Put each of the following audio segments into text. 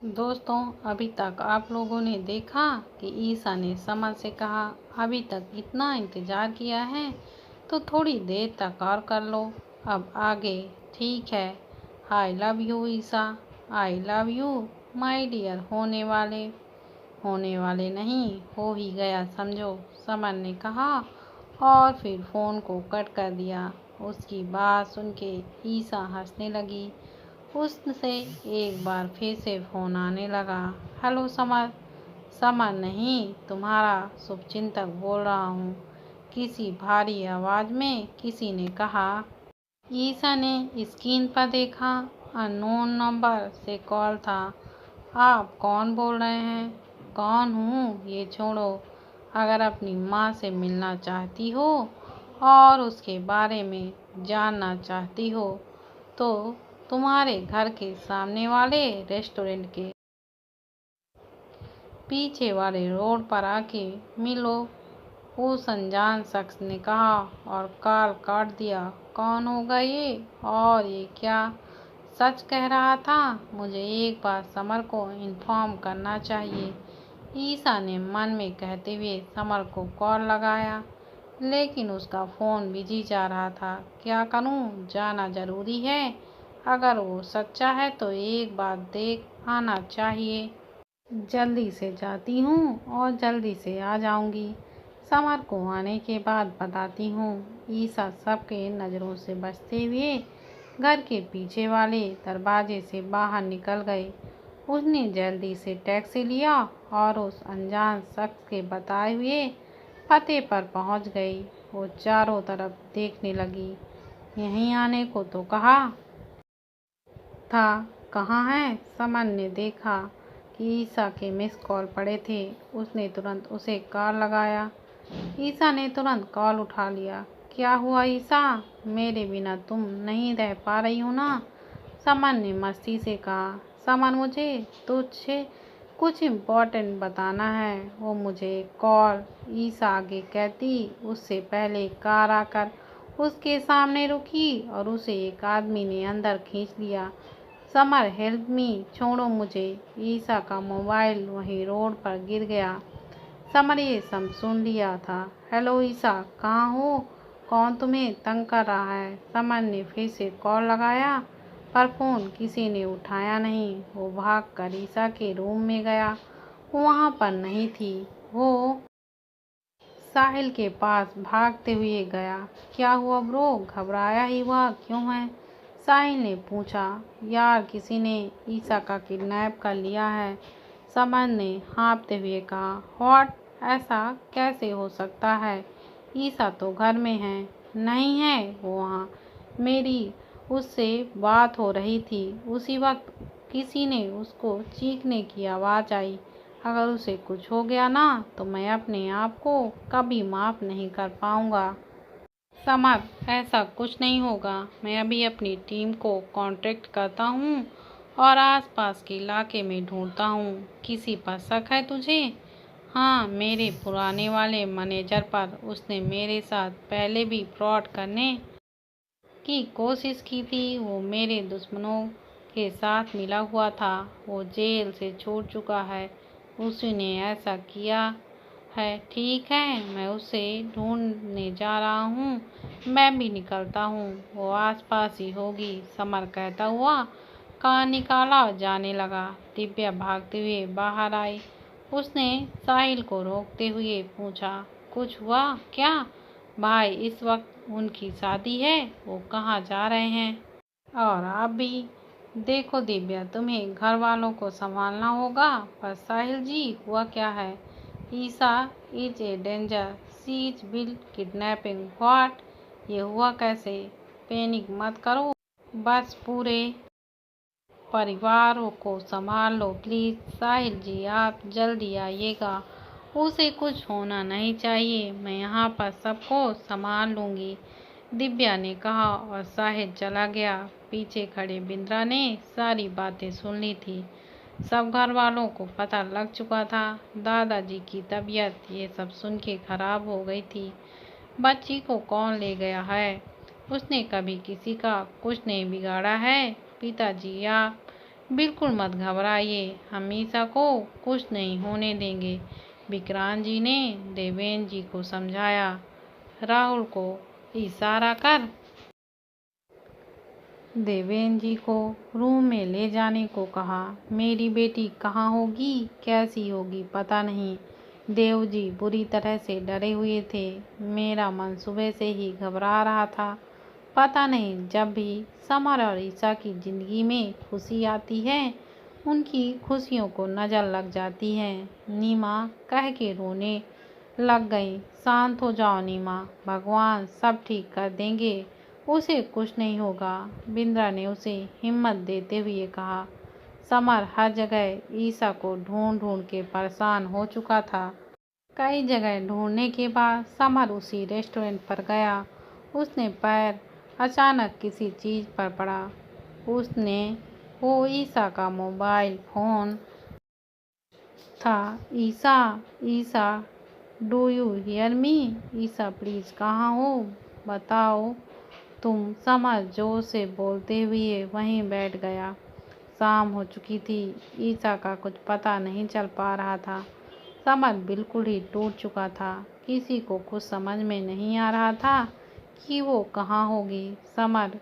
दोस्तों, अभी तक आप लोगों ने देखा कि ईसा ने समर से कहा, अभी तक इतना इंतज़ार किया है तो थोड़ी देर तक और कर लो। अब आगे ठीक है। I love you Isa, I love you my dear. होने वाले नहीं, हो ही गया समझो, समर ने कहा और फिर फ़ोन को कट कर दिया। उसकी बात सुन के ईसा हंसने लगी। उससे एक बार फिर से फ़ोन आने लगा। Hello summer. समर नहीं, तुम्हारा शुभचिंतक बोल रहा हूँ, किसी भारी आवाज़ में किसी ने कहा। ईसा ने स्क्रीन पर देखा, अननोन नंबर से कॉल था। आप कौन बोल रहे हैं? कौन हूँ ये छोड़ो। अगर अपनी माँ से मिलना चाहती हो और उसके बारे में जानना चाहती हो तो तुम्हारे घर के सामने वाले रेस्टोरेंट के पीछे वाले रोड पर आके मिलो, उस अनजान शख्स ने कहा और कॉल काट दिया। कौन होगा ये? और ये क्या सच कह रहा था? मुझे एक बार समर को इन्फॉर्म करना चाहिए, ईसा ने मन में कहते हुए समर को कॉल लगाया, लेकिन उसका फ़ोन बिजी जा रहा था। क्या करूं? जाना ज़रूरी है। अगर वो सच्चा है तो एक बार देख आना चाहिए। जल्दी से जाती हूँ और जल्दी से आ जाऊंगी। समर को आने के बाद बताती हूँ। ईसा सबके नज़रों से बचते हुए घर के पीछे वाले दरवाजे से बाहर निकल गई। उसने जल्दी से टैक्सी लिया और उस अनजान शख्स के बताए हुए पते पर पहुंच गई। वो चारों तरफ देखने लगी। यहीं आने को तो कहा था, कहाँ है? समर ने देखा कि ईसा के मिस कॉल पड़े थे। उसने तुरंत उसे कॉल लगाया। ईसा ने तुरंत कॉल उठा लिया। क्या हुआ ईसा? मेरे बिना तुम नहीं रह पा रही हो ना? समर ने मस्ती से कहा। समर, मुझे तुझसे कुछ इम्पोर्टेंट बताना है। वो मुझे कॉल, ईसा आगे कहती, उससे पहले कार आकर उसके सामने रुकी और उसे एक आदमी ने अंदर खींच लिया। समर, हेल्प मी, छोड़ो मुझे। ईसा का मोबाइल वहीं रोड पर गिर गया। समर ये सब सुन लिया था। हेलो ईसा, कहाँ हो? कौन तुम्हें तंग कर रहा है? समर ने फिर से कॉल लगाया पर फ़ोन किसी ने उठाया नहीं। वो भागकर ईसा के रूम में गया, वहाँ पर नहीं थी। वो साहिल के पास भागते हुए गया। क्या हुआ ब्रो? घबराया ही हुआ क्यों है? साहिल ने पूछा। यार, किसी ने ईसा का किडनैप कर लिया है, समर ने हाँफते हुए कहा। व्हाट? ऐसा कैसे हो सकता है? ईसा तो घर में है। नहीं है वो वहाँ। मेरी उससे बात हो रही थी, उसी वक्त किसी ने उसको चीखने की आवाज़ आई। अगर उसे कुछ हो गया ना तो मैं अपने आप को कभी माफ़ नहीं कर पाऊँगा। समर, ऐसा कुछ नहीं होगा। मैं अभी अपनी टीम को कांटेक्ट करता हूँ और आसपास के इलाके में ढूंढता हूँ। किसी पर शक है तुझे? हाँ, मेरे पुराने वाले मैनेजर पर। उसने मेरे साथ पहले भी फ्रॉड करने की कोशिश की थी। वो मेरे दुश्मनों के साथ मिला हुआ था। वो जेल से छूट चुका है। उसी ने ऐसा किया है। ठीक है, मैं उसे ढूंढने जा रहा हूँ। मैं भी निकलता हूँ, वो आसपास ही होगी, समर कहता हुआ कान निकाला और जाने लगा। दिव्या भागते हुए बाहर आई। उसने साहिल को रोकते हुए पूछा, कुछ हुआ क्या? भाई, इस वक्त उनकी शादी है, वो कहाँ जा रहे हैं? और आप भी देखो दिव्या, तुम्हें घर वालों को संभालना होगा। पर साहिल जी, हुआ क्या है? Isa is a danger, she is will kidnapping. What? ये हुआ कैसे? पैनिक मत करो, बस पूरे परिवार को संभाल लो प्लीज। साहिल जी, आप जल्दी आइएगा, उसे कुछ होना नहीं चाहिए। मैं यहाँ पर सबको संभाल लूँगी, दिव्या ने कहा और साहिल चला गया। पीछे खड़े बिंद्रा ने सारी बातें सुन ली थी। सब घर वालों को पता लग चुका था। दादाजी की तबीयत ये सब सुन के खराब हो गई थी। बच्ची को कौन ले गया है? उसने कभी किसी का कुछ नहीं बिगाड़ा है। पिताजी, आप बिल्कुल मत घबराइए, हम ईसा को कुछ नहीं होने देंगे। विक्रांत जी ने देवेंद्र जी को समझाया। राहुल को इशारा कर देवेंद्र जी को रूम में ले जाने को कहा। मेरी बेटी कहाँ होगी, कैसी होगी पता नहीं। देव जी बुरी तरह से डरे हुए थे। मेरा मन सुबह से ही घबरा रहा था। पता नहीं, जब भी समर और ईसा की जिंदगी में खुशी आती है, उनकी खुशियों को नजर लग जाती है। नीमा कह के रोने लग गई। शांत हो जाओ नीमा, भगवान सब ठीक कर देंगे, उसे कुछ नहीं होगा। बिंद्रा ने उसे हिम्मत देते हुए कहा। समर हर जगह ईसा को ढूंढ ढूंढ के परेशान हो चुका था। कई जगह ढूंढने के बाद समर उसी रेस्टोरेंट पर गया। उसने पैर अचानक किसी चीज पर पड़ा। उसने वो ईसा का मोबाइल फोन था। Isa, Isa, do you hear me? Isa please कहाँ हो, बताओ तुम। समर जोर से बोलते हुए वहीं बैठ गया। शाम हो चुकी थी। ईसा का कुछ पता नहीं चल पा रहा था। समर बिल्कुल ही टूट चुका था। किसी को कुछ समझ में नहीं आ रहा था कि वो कहाँ होगी। समर,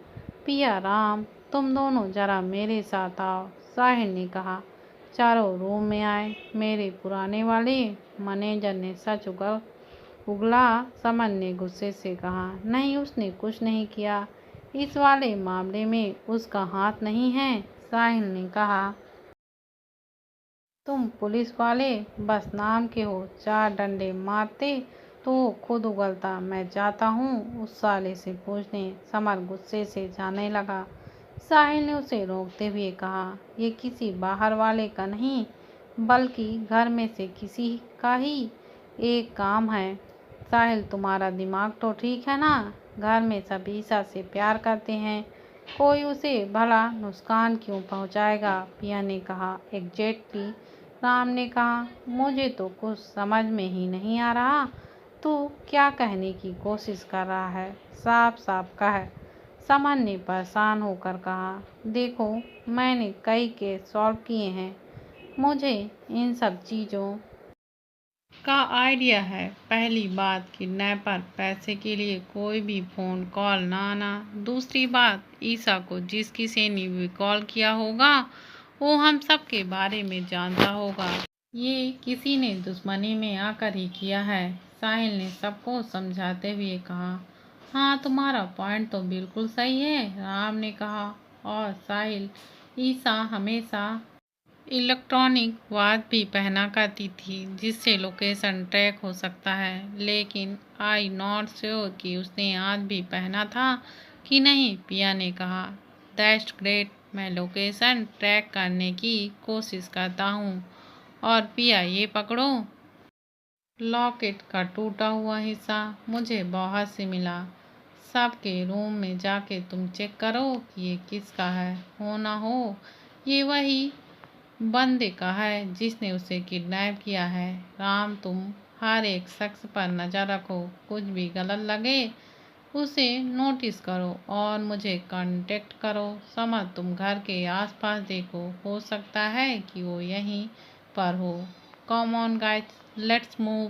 पिया, राम, तुम दोनों जरा मेरे साथ आओ, साहिल ने कहा। चारों रूम में आए। मेरे पुराने वाले मैनेजर ने सच उगला। समर ने गुस्से से कहा। नहीं, उसने कुछ नहीं किया। इस वाले मामले में उसका हाथ नहीं है, साहिल ने कहा। तुम पुलिस वाले बस नाम के हो। चार डंडे मारते तो वो खुद उगलता। मैं जाता हूँ उस साले से पूछने। समर गुस्से से जाने लगा। साहिल ने उसे रोकते हुए कहा, ये किसी बाहर वाले का नहीं, बल्कि घर में से किसी का ही एक काम है। साहिल, तुम्हारा दिमाग तो ठीक है ना? घर में सब ईसा से प्यार करते हैं, कोई उसे भला नुकसान क्यों पहुंचाएगा? पिया ने कहा। एग्जैक्टली, राम ने कहा। मुझे तो कुछ समझ में ही नहीं आ रहा, तू क्या कहने की कोशिश कर रहा है? साफ साफ कह, समर ने परेशान होकर कहा। देखो, मैंने कई केस सॉल्व किए हैं, मुझे इन सब चीज़ों का आइडिया है। पहली बात, किडनैपर पैसे के लिए कोई भी फ़ोन कॉल ना आना। दूसरी बात, ईसा को जिस किसी ने भी कॉल किया होगा वो हम सब के बारे में जानता होगा। ये किसी ने दुश्मनी में आकर ही किया है। साहिल ने सबको समझाते हुए कहा। हाँ, तुम्हारा पॉइंट तो बिल्कुल सही है, राम ने कहा। और साहिल, ईसा हमेशा इलेक्ट्रॉनिक वॉच भी पहना करती थी जिससे लोकेशन ट्रैक हो सकता है, लेकिन आई नॉट श्योर कि उसने आज भी पहना था कि नहीं, पिया ने कहा। दैट्स ग्रेट, मैं लोकेशन ट्रैक करने की कोशिश करता हूँ। और पिया, ये पकड़ो। लॉकेट का टूटा हुआ हिस्सा मुझे बाहर से मिला। सबके रूम में जाके तुम चेक करो कि ये किसका है। हो ना हो ये वही बंदे का है जिसने उसे किडनैप किया है। राम, तुम हर एक शख्स पर नज़र रखो, कुछ भी गलत लगे उसे नोटिस करो और मुझे कांटेक्ट करो। समझ, तुम घर के आसपास देखो, हो सकता है कि वो यहीं पर हो। Come on guys, let's move,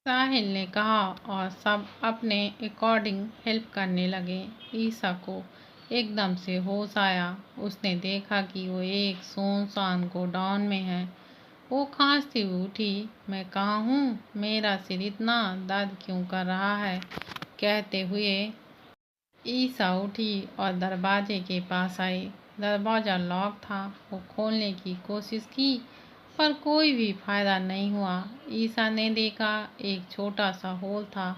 Sahil ने कहा और सब अपने अकॉर्डिंग हेल्प करने लगे। ईसा को एकदम से होश आया। उसने देखा कि वो एक सुनसान गोडाउन में है। वो खांसती हुई उठी। मैं कहाँ हूँ? मेरा सिर इतना दर्द क्यों कर रहा है? कहते हुए ईसा उठी और दरवाजे के पास आई। दरवाज़ा लॉक था। वो खोलने की कोशिश की पर कोई भी फायदा नहीं हुआ। ईसा ने देखा एक छोटा सा होल था।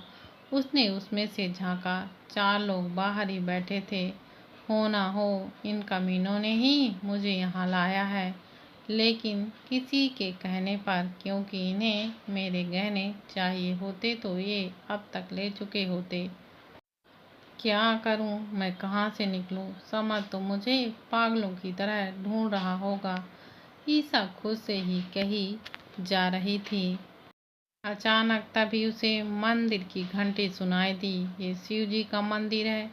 उसने उसमें से झांका। चार लोग बाहर ही बैठे थे। हो ना हो इन कमीनों ने ही मुझे यहाँ लाया है, लेकिन किसी के कहने पर, क्योंकि इन्हें मेरे गहने चाहिए होते तो ये अब तक ले चुके होते। क्या करूं? मैं कहाँ से निकलूं? समझ तो मुझे पागलों की तरह ढूंढ रहा होगा। ईसा खुद से ही कही जा रही थी। अचानक तभी उसे मंदिर की घंटी सुनाई दी। ये शिव जी का मंदिर है।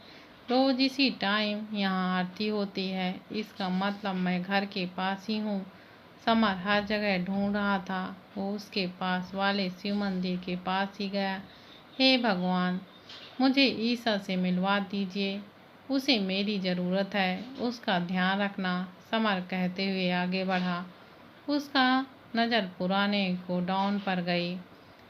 रोज इसी टाइम यहाँ आरती होती है, इसका मतलब मैं घर के पास ही हूँ। समर हर जगह ढूंढ रहा था, वो उसके पास वाले शिव मंदिर के पास ही गया। हे भगवान, मुझे ईसा से मिलवा दीजिए, उसे मेरी ज़रूरत है, उसका ध्यान रखना, समर कहते हुए आगे बढ़ा। उसका नज़र पुराने गोडाउन पर गई।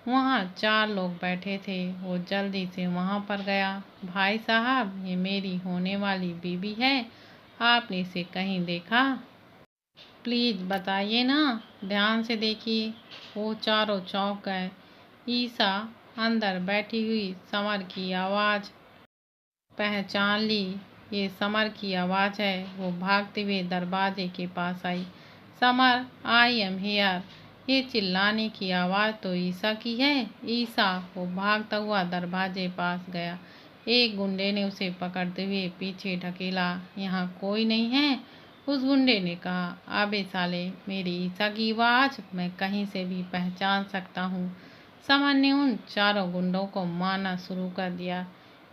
वहाँ 4 लोग बैठे थे। वो जल्दी से वहाँ पर गया। भाई साहब, ये मेरी होने वाली बीवी है, आपने इसे कहीं देखा? प्लीज़ बताइए ना, ध्यान से देखिए। वो चारों चौंक गए। ईसा अंदर बैठी हुई समर की आवाज़ पहचान ली। ये समर की आवाज़ है। वो भागते हुए दरवाजे के पास आई। Samar, I am here. ये चिल्लाने की आवाज़ तो ईसा की है। ईसा, वो भागता हुआ दरवाजे पास गया। एक गुंडे ने उसे पकड़ते हुए पीछे ढकेला। यहाँ कोई नहीं है, उस गुंडे ने कहा। अबे साले, मेरी ईसा की आवाज़ मैं कहीं से भी पहचान सकता हूँ। समर ने उन चारों गुंडों को मारना शुरू कर दिया।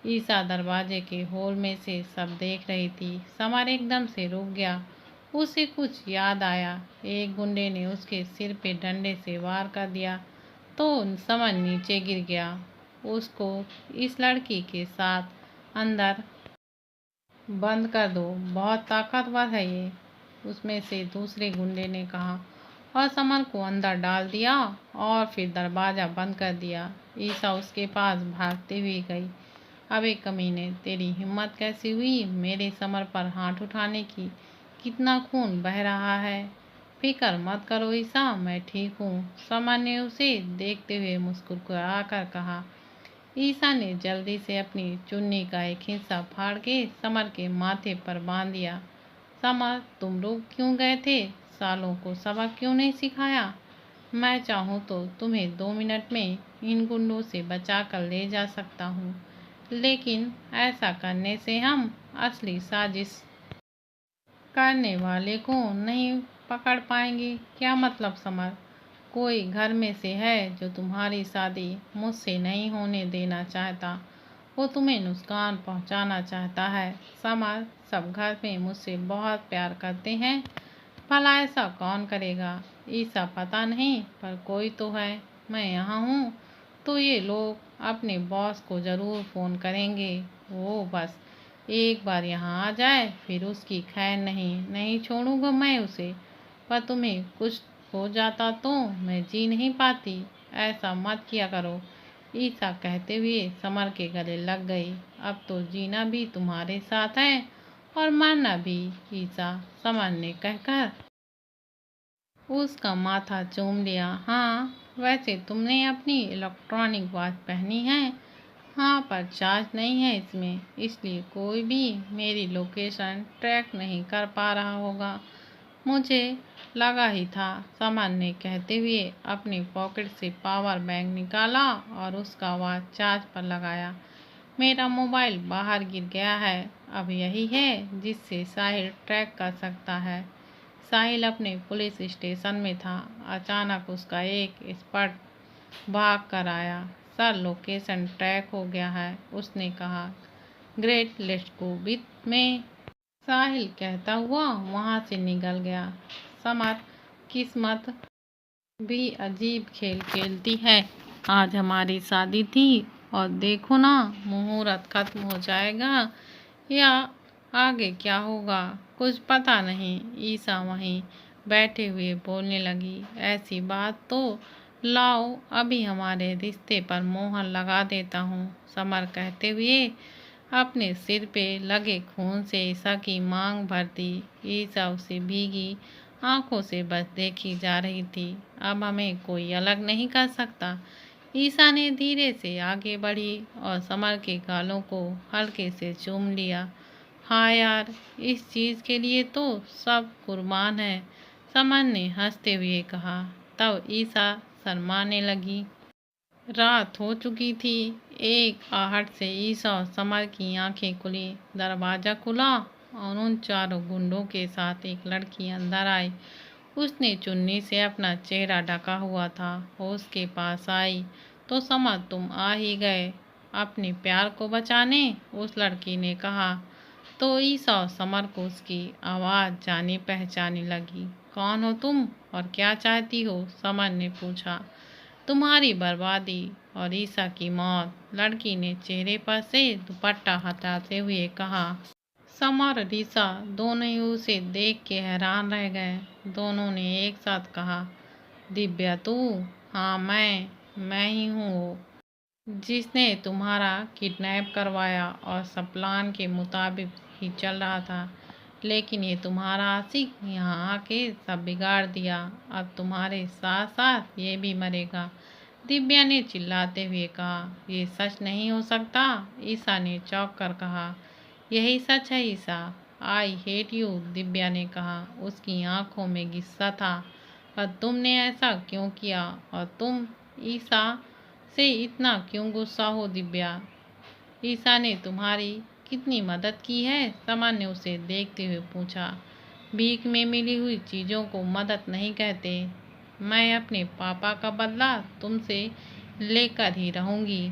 ईसा दरवाजे के होल में से सब देख रही थी। समर एकदम से रुक गया। उसे कुछ याद आया। एक गुंडे ने उसके सिर पे डंडे से वार कर दिया तो समर नीचे गिर गया। उसको इस लड़की के साथ अंदर बंद कर दो, बहुत ताकतवर है ये, उसमें से दूसरे गुंडे ने कहा, और समर को अंदर डाल दिया और फिर दरवाज़ा बंद कर दिया। ईसा उसके पास भागते हुए गई। अबे कमीने, तेरी हिम्मत कैसी हुई मेरे समर पर हाथ उठाने की? कितना खून बह रहा है। फिक्र मत करो ईसा, मैं ठीक हूँ, समर ने उसे देखते हुए मुस्कुरा कर कहा। ईसा ने जल्दी से अपनी चुन्नी का एक हिस्सा फाड़ के समर के माथे पर बांध दिया। समर, तुम रुक क्यों गए थे? सालों को सबक क्यों नहीं सिखाया? मैं चाहूँ तो तुम्हें 2 मिनट में इन गुंडों से बचा कर ले जा सकता हूँ, लेकिन ऐसा करने से हम असली साजिश करने वाले को नहीं पकड़ पाएंगे। क्या मतलब समर? कोई घर में से है जो तुम्हारी शादी मुझसे नहीं होने देना चाहता। वो तुम्हें नुकसान पहुंचाना चाहता है। समर, सब घर में मुझसे बहुत प्यार करते हैं, भला ऐसा कौन करेगा? ईसा, पता नहीं, पर कोई तो है। मैं यहाँ हूँ तो ये लोग अपने बॉस को ज़रूर फ़ोन करेंगे। वो बस एक बार यहाँ आ जाए, फिर उसकी खैर नहीं छोड़ूंगा मैं उसे। पर तुम्हें कुछ हो जाता तो मैं जी नहीं पाती। ऐसा मत किया करो। ईसा कहते हुए समर के गले लग गई। अब तो जीना भी तुम्हारे साथ है और मरना भी, ईसा, समर ने कहकर उसका माथा चूम लिया। हाँ, वैसे तुमने अपनी इलेक्ट्रॉनिक वॉच पहनी है? हाँ, पर चार्ज नहीं है इसमें, इसलिए कोई भी मेरी लोकेशन ट्रैक नहीं कर पा रहा होगा। मुझे लगा ही था, समर ने कहते हुए अपनी पॉकेट से पावर बैंक निकाला और उसका वॉच चार्ज पर लगाया। मेरा मोबाइल बाहर गिर गया है, अब यही है जिससे साहिल ट्रैक कर सकता है। साहिल अपने पुलिस स्टेशन में था। अचानक उसका एक एक्सपर्ट भाग कर आया। सर, लोकेशन ट्रैक हो गया है, उसने कहा। ग्रेट, लेट्स गो विथ में, साहिल कहता हुआ वहाँ से निकल गया। समर, किस्मत भी अजीब खेल खेलती है। आज हमारी शादी थी और देखो ना, मुहूर्त खत्म हो जाएगा या आगे क्या होगा कुछ पता नहीं। ईसा वहीं बैठे हुए बोलने लगी। ऐसी बात तो लाओ, अभी हमारे रिश्ते पर मोहर लगा देता हूँ, समर कहते हुए अपने सिर पे लगे खून से ईसा की मांग भरती। ईसा उसे भीगी आंखों से बस देखी जा रही थी। अब हमें कोई अलग नहीं कर सकता। ईसा ने धीरे से आगे बढ़ी और समर के गालों को हल्के से चूम लिया। हाँ यार, इस चीज़ के लिए तो सब कुर्बान है, समर ने हंसते हुए कहा। तब ईसा शर्माने लगी। रात हो चुकी थी। एक आहट से ईसा और समर की आंखें खुली। दरवाज़ा खुला और उन चारों गुंडों के साथ एक लड़की अंदर आई। उसने चुन्नी से अपना चेहरा ढका हुआ था। वो उसके पास आई तो समर, तुम आ ही गए। अपने प्यार को बचाने? उस लड़की ने कहा। तो ईसा और समर को उसकी आवाज़ जानी पहचानी लगी। कौन हो तुम और क्या चाहती हो? समर ने पूछा। तुम्हारी बर्बादी और ईसा की मौत, लड़की ने चेहरे पर से दुपट्टा हटाते हुए कहा। समर और ईसा दोनों ही उसे देख के हैरान रह गए। दोनों ने एक साथ कहा, दिव्या तू? हाँ मैं ही हूँ वो, जिसने तुम्हारा किडनैप करवाया और सब प्लान के मुताबिक ही चल रहा था। लेकिन ये तुम्हारा आशिक यहाँ आके सब बिगाड़ दिया। अब तुम्हारे साथ साथ ये भी मरेगा, दिव्या ने चिल्लाते हुए कहा। ये सच नहीं हो सकता, ईसा ने चौंक कर कहा। यही सच है ईसा, आई हेट यू, दिव्या ने कहा। उसकी आंखों में गुस्सा था। और तुमने ऐसा क्यों किया? और तुम ईसा से इतना क्यों गुस्सा हो दिव्या? ईसा ने तुम्हारी कितनी मदद की है? समर ने उसे देखते हुए पूछा। भीख में मिली हुई चीज़ों को मदद नहीं कहते। मैं अपने पापा का बदला तुमसे लेकर ही रहूँगी।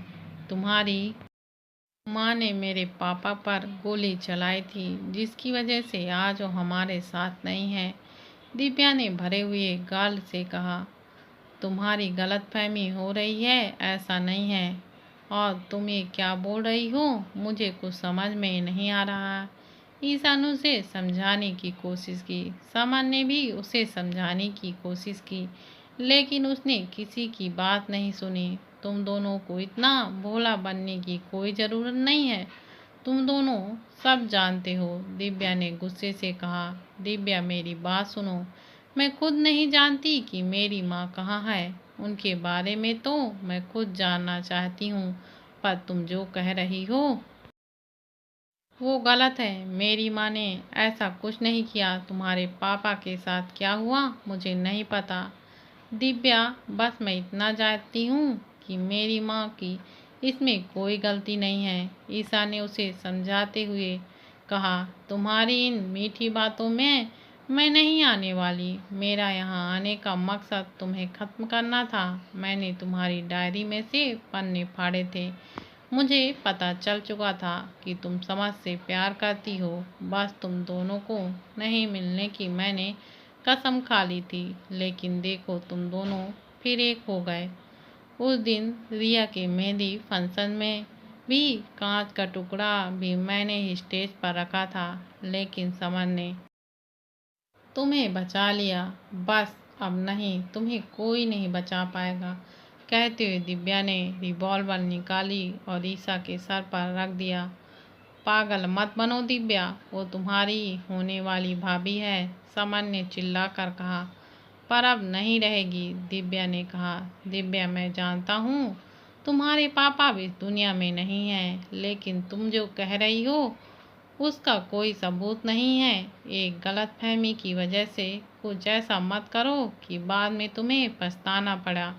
तुम्हारी माँ ने मेरे पापा पर गोली चलाई थी, जिसकी वजह से आज वो हमारे साथ नहीं है, दिव्या ने भरे हुए गाल से कहा। तुम्हारी गलतफहमी हो रही है, ऐसा नहीं है। और तुम ये क्या बोल रही हो? मुझे कुछ समझ में नहीं आ रहा। ईसा ने उसे समझाने की कोशिश की। समर ने भी उसे समझाने की कोशिश की, लेकिन उसने किसी की बात नहीं सुनी। तुम दोनों को इतना भोला बनने की कोई ज़रूरत नहीं है। तुम दोनों सब जानते हो, दिव्या ने गुस्से से कहा। दिव्या मेरी बात सुनो, मैं खुद नहीं जानती कि मेरी माँ कहाँ है। उनके बारे में तो मैं खुद जानना चाहती हूँ, पर तुम जो कह रही हो वो गलत है। मेरी माँ ने ऐसा कुछ नहीं किया। तुम्हारे पापा के साथ क्या हुआ मुझे नहीं पता। दिव्या बस मैं इतना जानती हूँ कि मेरी माँ की इसमें कोई गलती नहीं है, ईसा ने उसे समझाते हुए कहा। तुम्हारी इन मीठी बातों में मैं नहीं आने वाली। मेरा यहाँ आने का मकसद तुम्हें ख़त्म करना था। मैंने तुम्हारी डायरी में से पन्ने फाड़े थे। मुझे पता चल चुका था कि तुम समझ से प्यार करती हो। बस तुम दोनों को नहीं मिलने की मैंने कसम खा ली थी, लेकिन देखो तुम दोनों फिर एक हो गए। उस दिन रिया के मेहंदी फंक्शन में भी कांच का टुकड़ा भी मैंने ही स्टेज पर रखा था, लेकिन समर ने तुम्हें बचा लिया। बस अब नहीं, तुम्हें कोई नहीं बचा पाएगा, कहते हुए दिव्या ने रिवॉल्वर निकाली और ईसा के सर पर रख दिया। पागल मत बनो दिव्या, वो तुम्हारी होने वाली भाभी है, समर ने चिल्लाकर कहा। पर अब नहीं रहेगी, दिव्या ने कहा। दिव्या मैं जानता हूँ तुम्हारे पापा भी इस दुनिया में नहीं हैं, लेकिन तुम जो कह रही हो उसका कोई सबूत नहीं है। एक गलतफहमी की वजह से कुछ ऐसा मत करो कि बाद में तुम्हें पछताना पड़ा।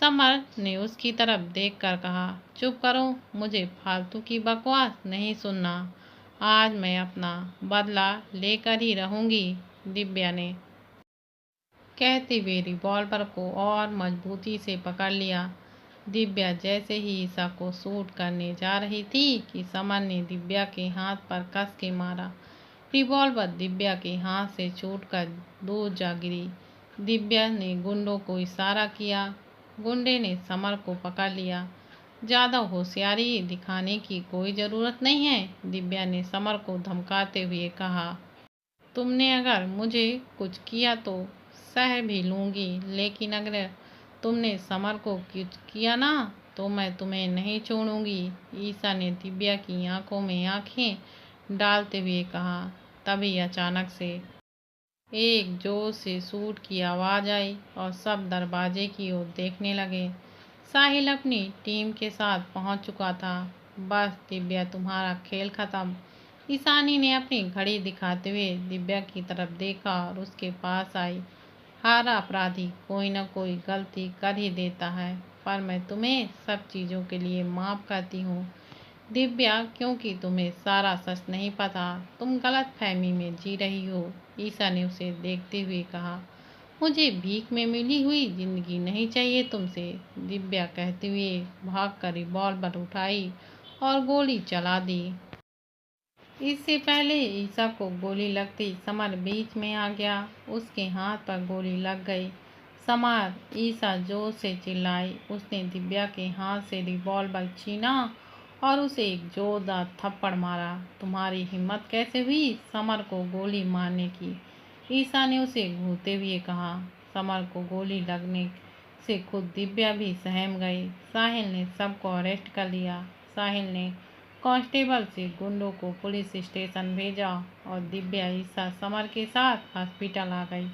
समर ने उसकी तरफ देखकर कहा। चुप करो, मुझे फालतू की बकवास नहीं सुनना। आज मैं अपना बदला लेकर ही रहूंगी, दिव्या ने कहते हुए रिवॉल्वर को और मजबूती से पकड़ लिया। दिव्या जैसे ही ईसा को शूट करने जा रही थी कि समर ने दिव्या के हाथ पर कस के मारा। रिवॉल्वर दिव्या के हाथ से छूटकर दूर जा गिरी। दिव्या ने गुंडों को इशारा किया। गुंडे ने समर को पकड़ लिया। ज़्यादा होशियारी दिखाने की कोई ज़रूरत नहीं है, दिव्या ने समर को धमकाते हुए कहा। तुमने अगर मुझे कुछ किया तो सह भी लूँगी, लेकिन अगर तुमने समर को कुछ किया ना तो मैं तुम्हें नहीं छोड़ूंगी, ईसा ने दिव्या की आंखों में आंखें डालते हुए कहा। तभी अचानक से एक जोर से शूट की आवाज़ आई और सब दरवाजे की ओर देखने लगे। साहिल अपनी टीम के साथ पहुंच चुका था। बस दिव्या तुम्हारा खेल खत्म, ईशानी ने अपनी घड़ी दिखाते हुए दिव्या की तरफ देखा और उसके पास आई। हर अपराधी कोई न कोई गलती कर ही देता है, पर मैं तुम्हें सब चीज़ों के लिए माफ़ करती हूँ दिव्या, क्योंकि तुम्हें सारा सच नहीं पता। तुम गलत फहमी में जी रही हो, ईसा ने उसे देखते हुए कहा। मुझे भीख में मिली हुई जिंदगी नहीं चाहिए तुमसे, दिव्या कहते हुए भागकर रिवॉल्वर उठाई और गोली चला दी। इससे पहले ईसा को गोली लगती समर बीच में आ गया। उसके हाथ पर गोली लग गई। समर, ईसा जोर से चिल्लाई। उसने दिव्या के हाथ से रिवॉल्वर छीना और उसे एक जोरदार थप्पड़ मारा। तुम्हारी हिम्मत कैसे हुई समर को गोली मारने की? ईसा ने उसे घूरते हुए कहा। समर को गोली लगने से खुद दिव्या भी सहम गई। साहिल ने सबको अरेस्ट कर लिया। साहिल ने कांस्टेबल से गुंडों को पुलिस स्टेशन भेजा और दिव्या ईसा समर के साथ हॉस्पिटल आ गई।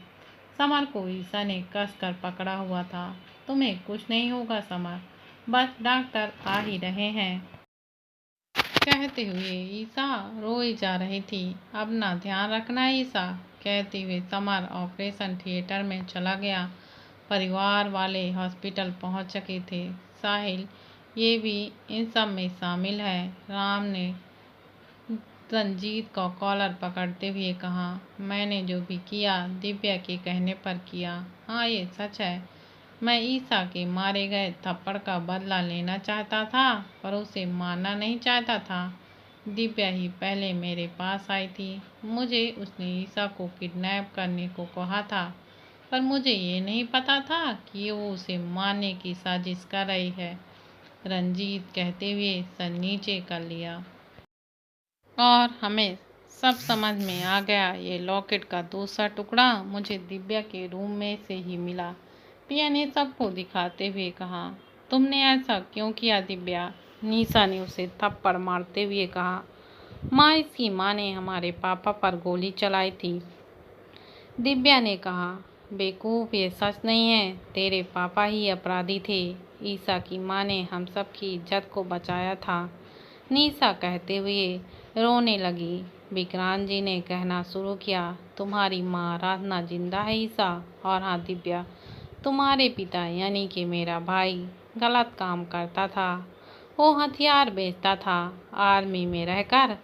समर को ईसा ने कसकर पकड़ा हुआ था। तुम्हें कुछ नहीं होगा समर, बस डॉक्टर आ ही रहे हैं, कहते हुए ईसा रोई जा रही थी। अपना ध्यान रखना ईसा, कहते हुए समर ऑपरेशन थिएटर में चला गया। परिवार वाले हॉस्पिटल पहुंच चुके थे। साहिल ये भी इन सब में शामिल है। राम ने रंजीत को कॉलर पकड़ते हुए कहा। मैंने जो भी किया दिव्या के कहने पर किया। हाँ ये सच है, मैं ईसा के मारे गए थप्पड़ का बदला लेना चाहता था पर उसे मारना नहीं चाहता था। दिव्या ही पहले मेरे पास आई थी। मुझे उसने ईसा को किडनैप करने को कहा था पर मुझे ये नहीं पता था कि वो उसे मारने की साजिश कर रही है, रंजीत कहते हुए सर नीचे कर लिया। और हमें सब समझ में आ गया। ये लॉकेट का दूसरा टुकड़ा मुझे दिव्या के रूम में से ही मिला, पिया ने सबको दिखाते हुए कहा। तुमने ऐसा क्यों किया दिव्या? नीसा ने उसे थप्पड़ मारते हुए कहा। माँ, इसकी माँ ने हमारे पापा पर गोली चलाई थी, दिव्या ने कहा। बेवकूफ़, ये सच नहीं है, तेरे पापा ही अपराधी थे। ईसा की माँ ने हम सब की इज्जत को बचाया था, नीसा कहते हुए रोने लगी। विक्रांत जी ने कहना शुरू किया। तुम्हारी माँ आराधना जिंदा है ईसा, और हाँ दिव्या, तुम्हारे पिता यानी कि मेरा भाई गलत काम करता था। वो हथियार बेचता था, आर्मी में रहकर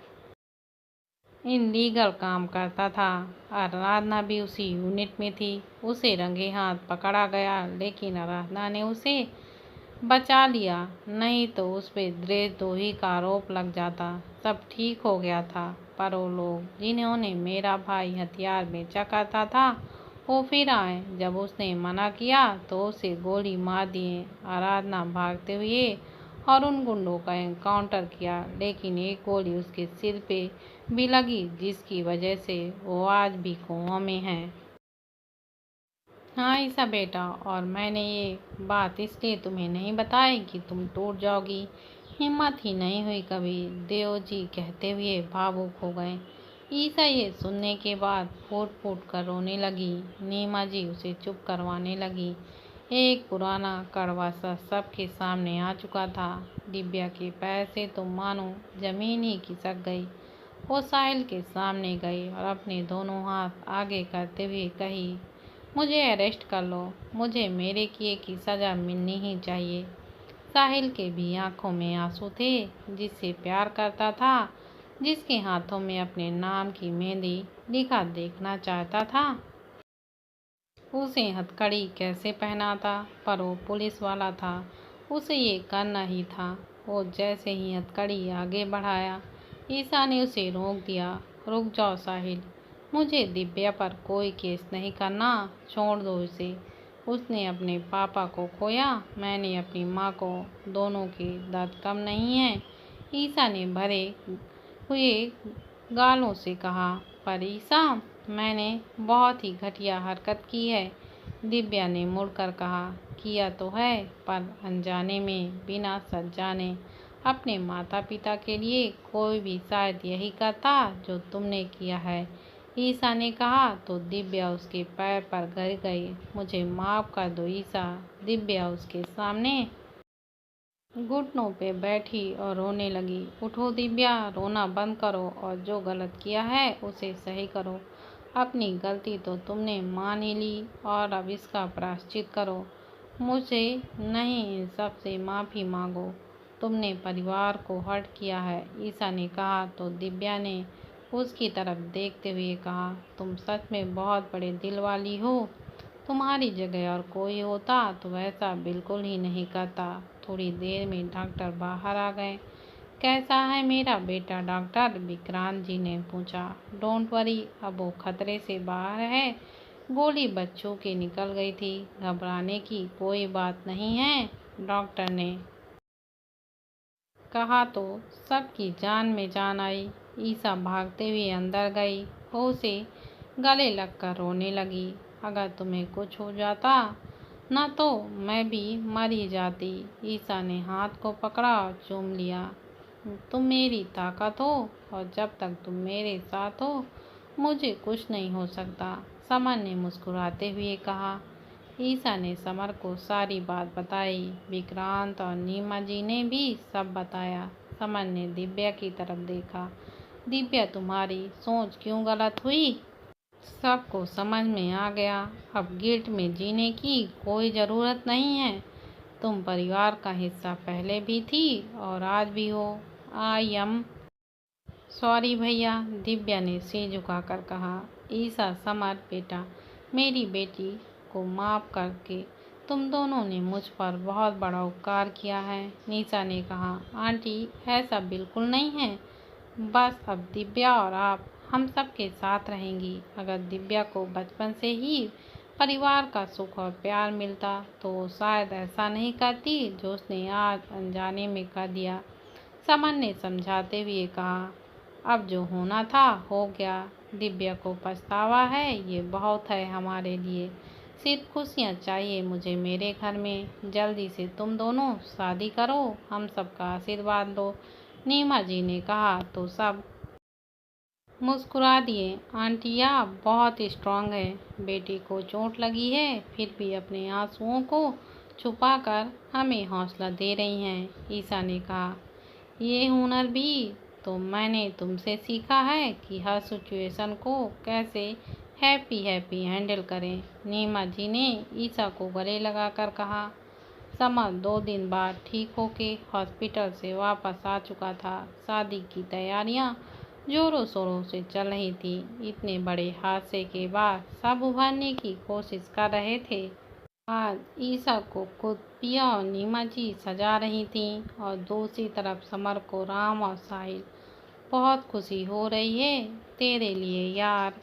इनलीगल काम करता था। आराधना भी उसी यूनिट में थी। उसे रंगे हाथ पकड़ा गया लेकिन आराधना ने उसे बचा लिया, नहीं तो उस पर देशद्रोही का आरोप लग जाता। सब ठीक हो गया था। पर वो लोग जिन्होंने मेरा भाई हथियार बेचा करता था वो फिर आए। जब उसने मना किया तो उसे गोली मार दिए। आराधना भागते हुए और उन गुंडों का एनकाउंटर किया लेकिन एक गोली उसके सिर पे भी लगी जिसकी वजह से वो आज भी कोमा में है। हाँ ईसा बेटा, और मैंने ये बात इसलिए तुम्हें नहीं बताई कि तुम टूट जाओगी। हिम्मत ही नहीं हुई कभी, देव जी कहते हुए भावुक हो गए। ईसा ये सुनने के बाद फूट फूट कर रोने लगी। नीमा जी उसे चुप करवाने लगी। एक पुराना कड़वा सा सबके सामने आ चुका था। दिव्या के पैर से तो मानो जमीन ही खिसक गई। वो साहिल के सामने गई और अपने दोनों हाथ आगे करते हुए कही, मुझे अरेस्ट कर लो, मुझे मेरे किए की सज़ा मिलनी ही चाहिए। साहिल के भी आंखों में आंसू थे। जिससे प्यार करता था, जिसके हाथों में अपने नाम की मेहंदी लिखा देखना चाहता था, उसे हथकड़ी कैसे पहनाता। पर वो पुलिस वाला था, उसे ये करना ही था। वो जैसे ही हथकड़ी आगे बढ़ाया, ईसा ने उसे रोक दिया। रुक जाओ साहिल, मुझे दिव्या पर कोई केस नहीं करना, छोड़ दो उसे। उसने अपने पापा को खोया, मैंने अपनी माँ को, दोनों के दर्द कम नहीं है, ईसा ने भरे हुए गालों से कहा। पर ईसा, मैंने बहुत ही घटिया हरकत की है, दिव्या ने मुड़कर कहा। किया तो है, पर अनजाने में, बिना सच जाने। अपने माता पिता के लिए कोई भी शायद यही करता जो तुमने किया है, ईसा ने कहा। तो दिव्या उसके पैर पर गिर गई। मुझे माफ़ कर दो ईसा। दिव्या उसके सामने घुटनों पे बैठी और रोने लगी। उठो दिव्या, रोना बंद करो और जो गलत किया है उसे सही करो। अपनी गलती तो तुमने मान ही ली और अब इसका प्रायश्चित करो। मुझे नहीं, इन सब से माफ़ी मांगो। तुमने परिवार को हर्ट किया है, ईसा ने कहा। तो दिव्या ने उसकी तरफ देखते हुए कहा, तुम सच में बहुत बड़े दिल वाली हो। तुम्हारी जगह और कोई होता तो वैसा बिल्कुल ही नहीं करता। थोड़ी देर में डॉक्टर बाहर आ गए। कैसा है मेरा बेटा डॉक्टर? विक्रांत जी ने पूछा। डोंट वरी, अब वो खतरे से बाहर है। गोली बच्चों की निकल गई थी, घबराने की कोई बात नहीं है, डॉक्टर ने कहा। तो सबकी जान में जान आई। ईसा भागते हुए अंदर गई। वो उसे गले लगकर रोने लगी। अगर तुम्हें कुछ हो जाता ना तो मैं भी मर ही जाती। ईसा ने हाथ को पकड़ा और चूम लिया। तुम मेरी ताकत हो और जब तक तुम मेरे साथ हो मुझे कुछ नहीं हो सकता, समर ने मुस्कुराते हुए कहा। ईसा ने समर को सारी बात बताई। विक्रांत और नीमा जी ने भी सब बताया। समर ने दिव्या की तरफ देखा। दिव्या, तुम्हारी सोच क्यों गलत हुई? सबको समझ में आ गया। अब गिल्ट में जीने की कोई ज़रूरत नहीं है। तुम परिवार का हिस्सा पहले भी थी और आज भी हो। आई एम सॉरी भैया, दिव्या ने सिर झुकाकर कहा। ईसा, समर बेटा, मेरी बेटी को माफ़ करके तुम दोनों ने मुझ पर बहुत बड़ा उपकार किया है, नीसा ने कहा। आंटी, ऐसा बिल्कुल नहीं है। बस अब दिव्या और आप हम सबके साथ रहेंगी। अगर दिव्या को बचपन से ही परिवार का सुख और प्यार मिलता तो वो शायद ऐसा नहीं करती जो उसने आज अनजाने में कर दिया, समन ने समझाते हुए कहा। अब जो होना था हो गया। दिव्या को पछतावा है, ये बहुत है हमारे लिए। सिर्फ खुशियाँ चाहिए मुझे मेरे घर में। जल्दी से तुम दोनों शादी करो, हम सबका आशीर्वाद लो, नीमा जी ने कहा। तो सब मुस्कुरा दिए। आंटी आप बहुत स्ट्रांग है। बेटी को चोट लगी है फिर भी अपने आंसुओं को छुपाकर हमें हौसला दे रही हैं, ईसा ने कहा। ये हुनर भी तो मैंने तुमसे सीखा है कि हर सिचुएशन को कैसे हैप्पी हैप्पी हैंडल करें, नीमा जी ने ईसा को गले लगाकर कहा। समर 2 दिन बाद ठीक होके हॉस्पिटल से वापस आ चुका था। शादी की तैयारियां जोरों शोरों से चल रही थी। इतने बड़े हादसे के बाद सब उभरने की कोशिश कर रहे थे। आज ईसा को खुद पिया और नीमा जी सजा रही थीं और दूसरी तरफ समर को राम और साहिल बहुत खुशी हो रही है तेरे लिए यार।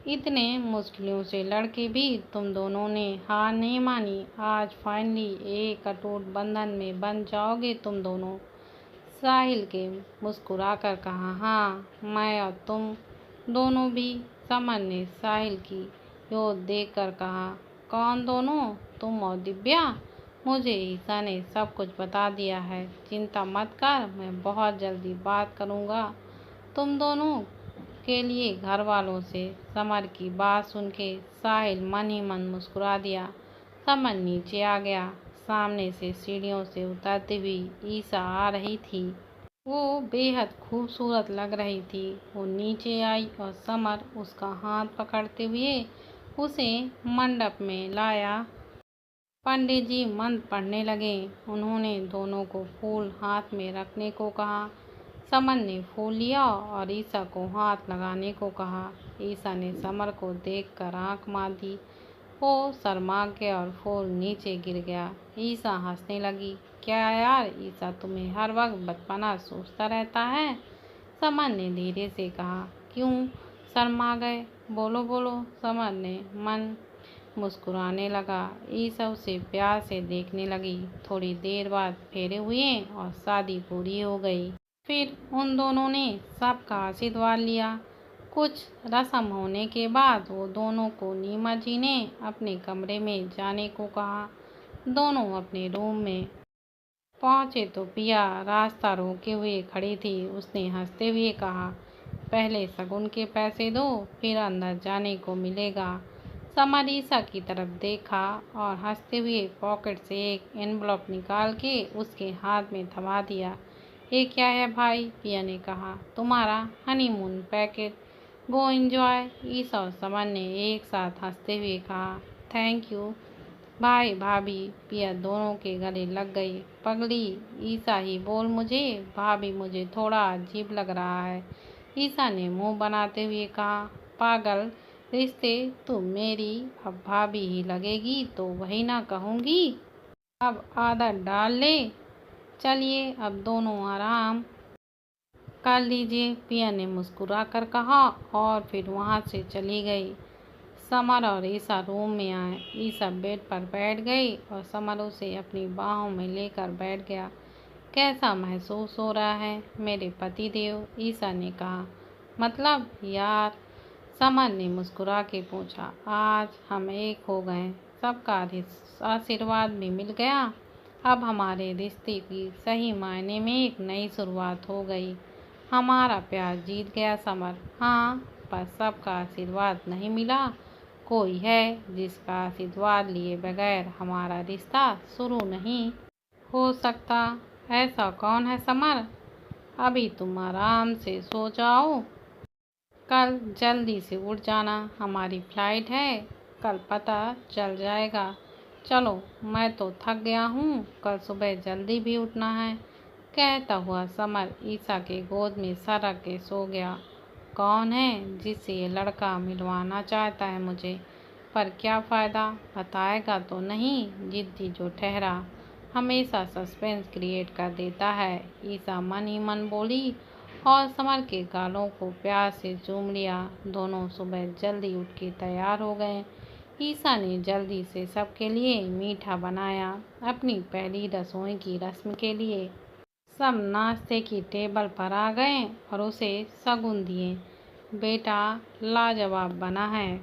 इतने मुश्किलों से लड़के भी तुम दोनों ने हार नहीं मानी। आज फाइनली एक अटूट बंधन में बंध जाओगे तुम दोनों, साहिल के मुस्कुराकर कहा। हाँ, मैं और तुम दोनों भी, समर ने साहिल की ओर देखकर कहा। कौन दोनों? तुम और दिव्या? मुझे ईसा ने सब कुछ बता दिया है, चिंता मत कर, मैं बहुत जल्दी बात करूँगा तुम दोनों के लिए घर वालों से। समर की बात सुन के साहिल मन ही मन मुस्कुरा दिया। समर नीचे आ गया। सामने से सीढ़ियों से उतरती हुई ईसा आ रही थी। वो बेहद खूबसूरत लग रही थी। वो नीचे आई और समर उसका हाथ पकड़ते हुए उसे मंडप में लाया। पंडित जी मंत्र पढ़ने लगे। उन्होंने दोनों को फूल हाथ में रखने को कहा। समर ने फूल लिया और ईसा को हाथ लगाने को कहा। ईसा ने समर को देखकर आंख मार दी। वो शर्मा गया और फूल नीचे गिर गया। ईसा हंसने लगी। क्या यार ईसा, तुम्हें हर वक्त बचपना सोचता रहता है, समर ने धीरे से कहा। क्यों शर्मा गए? बोलो बोलो, समर ने मन मुस्कुराने लगा। ईसा उसे प्यार से देखने लगी। थोड़ी देर बाद फेरे हुए और शादी पूरी हो गई। फिर उन दोनों ने सबका आशीर्वाद लिया। कुछ रस्म होने के बाद वो दोनों को नीमा जी ने अपने कमरे में जाने को कहा। दोनों अपने रूम में पहुंचे तो पिया रास्ता रोके हुए खड़ी थी। उसने हंसते हुए कहा, पहले शगुन के पैसे दो, फिर अंदर जाने को मिलेगा। समर ईसा की तरफ देखा और हंसते हुए पॉकेट से एक एनवलप निकाल के उसके हाथ में थमा दिया। ये क्या है भाई? पिया ने कहा। तुम्हारा हनीमून पैकेट, गो एंजॉय, ईसा और समर ने एक साथ हंसते हुए कहा। थैंक यू भाई भाभी, पिया दोनों के गले लग गई। पगली, ईसा ही बोल मुझे, भाभी मुझे थोड़ा अजीब लग रहा है, ईसा ने मुंह बनाते हुए कहा। पागल, रिश्ते तुम मेरी अब भाभी ही लगेगी तो वही ना कहूँगी। अब आदत डाल ले। चलिए अब दोनों आराम कर लीजिए, पिया ने मुस्कुरा कर कहा और फिर वहाँ से चली गई। समर और ईसा रूम में आए। ईसा बेड पर बैठ गई और समर उसे अपनी बाहों में लेकर बैठ गया। कैसा महसूस हो रहा है मेरे पतिदेव? ईसा ने कहा। मतलब यार, समर ने मुस्कुरा के पूछा। आज हम एक हो गए, सबका आशीर्वाद भी मिल गया। अब हमारे रिश्ते की सही मायने में एक नई शुरुआत हो गई। हमारा प्यार जीत गया समर। हाँ, पर सबका आशीर्वाद नहीं मिला। कोई है जिसका आशीर्वाद लिए बगैर हमारा रिश्ता शुरू नहीं हो सकता। ऐसा कौन है समर? अभी तुम आराम से सो जाओ, कल जल्दी से उठ जाना, हमारी फ्लाइट है, कल पता चल जाएगा। चलो, मैं तो थक गया हूँ, कल सुबह जल्दी भी उठना है। कहता हुआ समर ईसा के गोद में सरक के सो गया। कौन है जिससे ये लड़का मिलवाना चाहता है मुझे? पर क्या फ़ायदा, बताएगा तो नहीं। जिद्दी जो ठहरा हमेशा सस्पेंस क्रिएट कर देता है, ईसा मन ही मन बोली और समर के गालों को प्यार से चूम लिया। दोनों सुबह जल्दी उठ के तैयार हो गए। ईसा ने जल्दी से सबके लिए मीठा बनाया, अपनी पहली रसोई की रस्म के लिए। सब नाश्ते की टेबल पर आ गए और उसे शगुन दिए। बेटा, लाजवाब बना है,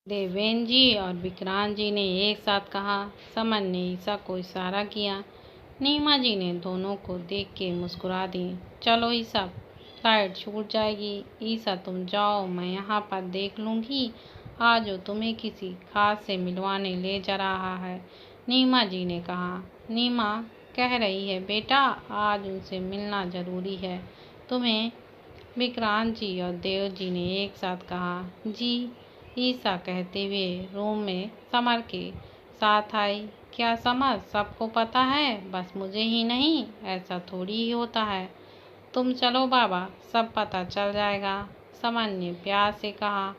देवेन जी और विक्रांत जी ने एक साथ कहा। समर ने ईसा को इशारा किया। नीमा जी ने दोनों को देख के मुस्कुरा दी। चलो ईसा, फ्लाइट छूट जाएगी। ईसा तुम जाओ, मैं यहाँ पर देख लूँगी। आज वो तुम्हें किसी खास से मिलवाने ले जा रहा है, नीमा जी ने कहा। नीमा कह रही है बेटा, आज उनसे मिलना ज़रूरी है तुम्हें, विक्रांत जी और देव जी ने एक साथ कहा। जी, ईसा कहते हुए रूम में समर के साथ आई। क्या समर सबको पता है, बस मुझे ही नहीं? ऐसा थोड़ी ही होता है। तुम चलो बाबा, सब पता चल जाएगा, समर ने प्यार से कहा।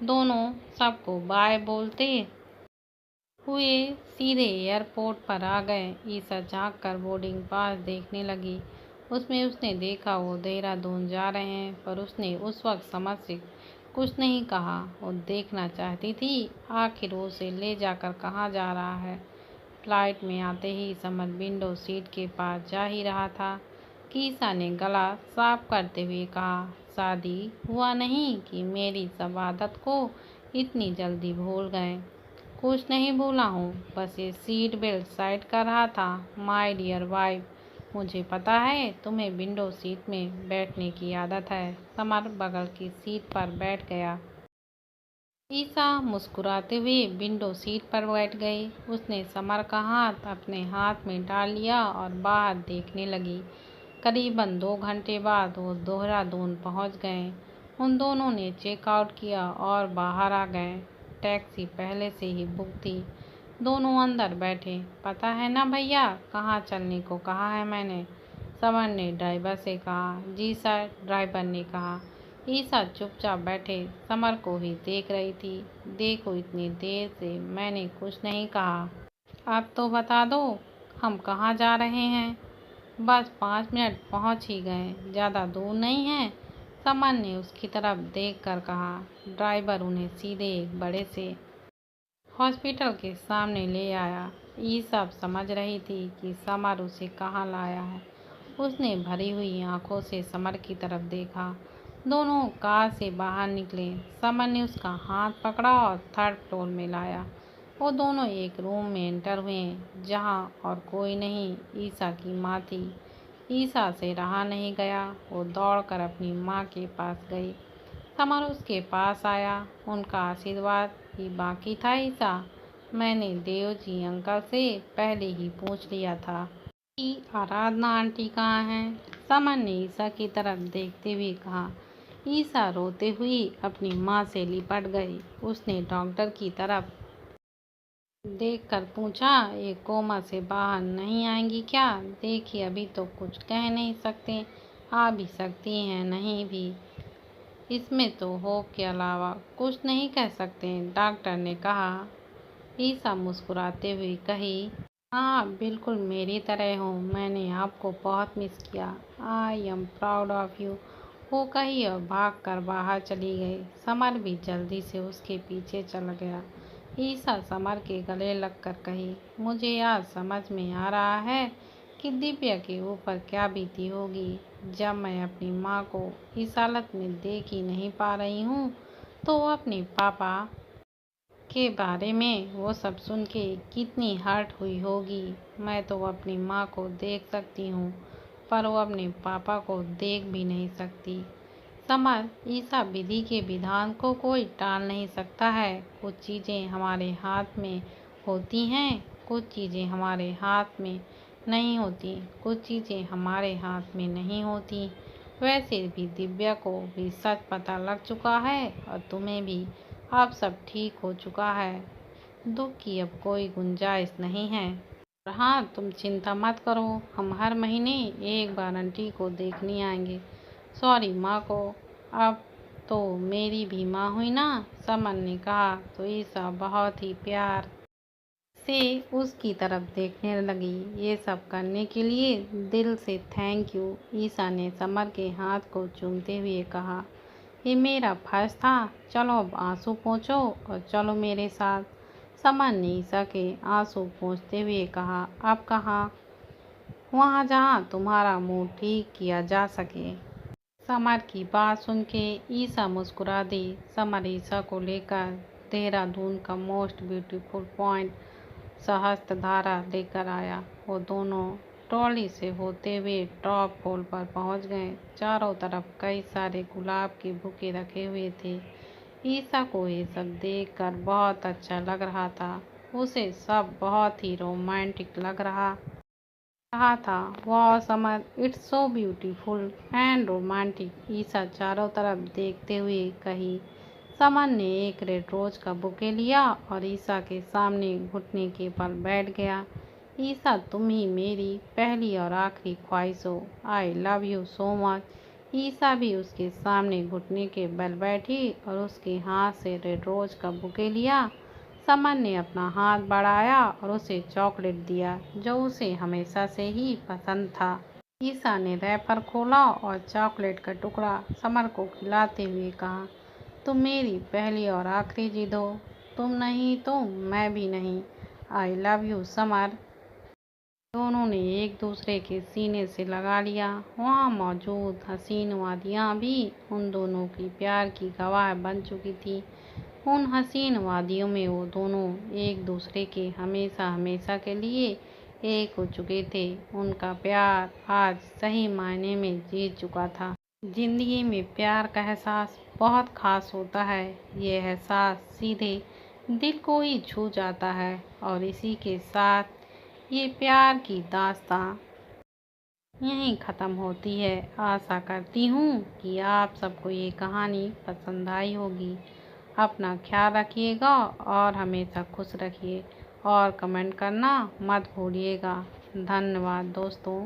दोनों सबको बाय बोलते हुए सीधे एयरपोर्ट पर आ गए। ईसा झाँक कर बोर्डिंग पास देखने लगी। उसमें उसने देखा वो देहरादून जा रहे हैं, पर उसने उस वक्त समझ से कुछ नहीं कहा। वो देखना चाहती थी आखिर वो उसे ले जाकर कहाँ जा रहा है। फ्लाइट में आते ही समर विंडो सीट के पास जा ही रहा था कि ईसा ने गला साफ करते हुए कहा, शादी हुआ नहीं कि मेरी सब आदत को इतनी जल्दी भूल गए? कुछ नहीं भूला हूँ, बस ये सीट बेल्ट साइड कर रहा था। माय डियर वाइफ, मुझे पता है तुम्हें विंडो सीट में बैठने की आदत है। समर बगल की सीट पर बैठ गया। ईसा मुस्कुराते हुए विंडो सीट पर बैठ गई। उसने समर का हाथ अपने हाथ में डाल लिया और बाहर देखने लगी। करीबन 2 घंटे बाद वो देहरादून पहुंच गए। उन दोनों ने चेकआउट किया और बाहर आ गए। टैक्सी पहले से ही बुक थी। दोनों अंदर बैठे। पता है ना भैया, कहाँ चलने को कहा है मैंने? समर ने ड्राइवर से कहा। जी सर, ड्राइवर ने कहा। ईसा चुपचाप बैठे समर को ही देख रही थी। देखो, इतनी देर से मैंने कुछ नहीं कहा, अब तो बता दो हम कहाँ जा रहे हैं? बस 5 मिनट पहुँच ही गए, ज़्यादा दूर नहीं है, समर ने उसकी तरफ देखकर कहा। ड्राइवर उन्हें सीधे एक बड़े से हॉस्पिटल के सामने ले आया। ईसा समझ रही थी कि समर उसे कहाँ लाया है। उसने भरी हुई आंखों से समर की तरफ देखा। दोनों कार से बाहर निकले। समर ने उसका हाथ पकड़ा और 3rd फ्लोर में लाया। वो दोनों एक रूम में एंटर हुए जहाँ और कोई नहीं, ईसा की माँ थी। ईसा से रहा नहीं गया, वो दौड़कर अपनी माँ के पास गई। समर उसके पास आया। उनका आशीर्वाद ही बाकी था ईसा, मैंने देव जी अंकल से पहले ही पूछ लिया था कि आराधना आंटी कहाँ हैं। समर ने ईसा की तरफ देखते हुए कहा। ईसा रोते हुई अपनी माँ से लिपट गई। उसने डॉक्टर की तरफ देखकर पूछा, ये कोमा से बाहर नहीं आएंगी क्या? देखिए, अभी तो कुछ कह नहीं सकते, आ भी सकती हैं, नहीं भी। इसमें तो होप के अलावा कुछ नहीं कह सकते, डॉक्टर ने कहा। ईसा मुस्कुराते हुए कही, हाँ बिल्कुल मेरी तरह हो, मैंने आपको बहुत मिस किया। I am proud of you, वो कही और भागकर बाहर चली गई। समर भी जल्दी से उसके पीछे चल गया। ईसा समर के गले लगकर कही, मुझे आज समझ में आ रहा है कि दिव्या के ऊपर क्या बीती होगी। जब मैं अपनी माँ को इस हालत में देख ही नहीं पा रही हूँ, तो अपने पापा के बारे में वो सब सुन के कितनी हर्ट हुई होगी। मैं तो अपनी माँ को देख सकती हूँ, पर वो अपने पापा को देख भी नहीं सकती। समर, ईसा विधि के विधान को कोई टाल नहीं सकता है। कुछ चीज़ें हमारे हाथ में होती हैं, कुछ चीज़ें हमारे हाथ में नहीं होती, कुछ चीज़ें हमारे हाथ में नहीं होती। वैसे भी दिव्या को भी सच पता लग चुका है और तुम्हें भी। अब सब ठीक हो चुका है, दुख की अब कोई गुंजाइश नहीं है। और हाँ, तुम चिंता मत करो, हम हर महीने एक बार आंटी को देखने आएंगे। सॉरी माँ को, अब तो मेरी भी माँ हुई ना, समर ने कहा। तो ईसा बहुत ही प्यार से उसकी तरफ देखने लगी। ये सब करने के लिए दिल से थैंक यू, ईसा ने समर के हाथ को चूमते हुए कहा। ये मेरा फर्ज था, चलो अब आंसू पोंछो और चलो मेरे साथ। समर ने ईसा के आंसू पोंछते हुए कहा, अब कहाँ? वहाँ जहाँ तुम्हारा मुंह ठीक किया जा सके। समर की बात सुन के ईसा मुस्कुरा दी। समर ईसा को लेकर देहरादून का मोस्ट ब्यूटीफुल पॉइंट सहस्त्रधारा लेकर आया। वो दोनों ट्रॉली से होते हुए टॉप पोल पर पहुंच गए। चारों तरफ कई सारे गुलाब के बुके रखे हुए थे। ईसा को ये सब देखकर बहुत अच्छा लग रहा था। उसे सब बहुत ही रोमांटिक लग रहा था। वाह Samar, it's so beautiful and romantic, Isa चारों तरफ देखते हुए कही। समर ने एक रेड रोज का बुके लिया और ईसा के सामने घुटने के बल बैठ गया। ईसा, तुम ही मेरी पहली और आखिरी ख्वाहिश हो। I love you so much. Isa भी उसके सामने घुटने के बल बैठी और उसके हाथ से रेड रोज का बुके लिया। समर ने अपना हाथ बढ़ाया और उसे चॉकलेट दिया, जो उसे हमेशा से ही पसंद था। ईसा ने रैपर खोला और चॉकलेट का टुकड़ा समर को खिलाते हुए कहा, तुम मेरी पहली और आखिरी जिद हो, तुम नहीं तो मैं भी नहीं। आई लव यू समर। दोनों ने एक दूसरे के सीने से लगा लिया। वहाँ मौजूद हसीन वादियाँ भी उन दोनों की प्यार की गवाह बन चुकी थी। उन हसीन वादियों में वो दोनों एक दूसरे के हमेशा हमेशा के लिए एक हो चुके थे। उनका प्यार आज सही मायने में जीत चुका था। जिंदगी में प्यार का एहसास बहुत खास होता है। ये एहसास सीधे दिल को ही छू जाता है। और इसी के साथ ये प्यार की दास्तां यहीं ख़त्म होती है। आशा करती हूँ कि आप सबको ये कहानी पसंद आई होगी। अपना ख्याल रखिएगा और हमेशा खुश रखिए और कमेंट करना मत भूलिएगा। धन्यवाद दोस्तों।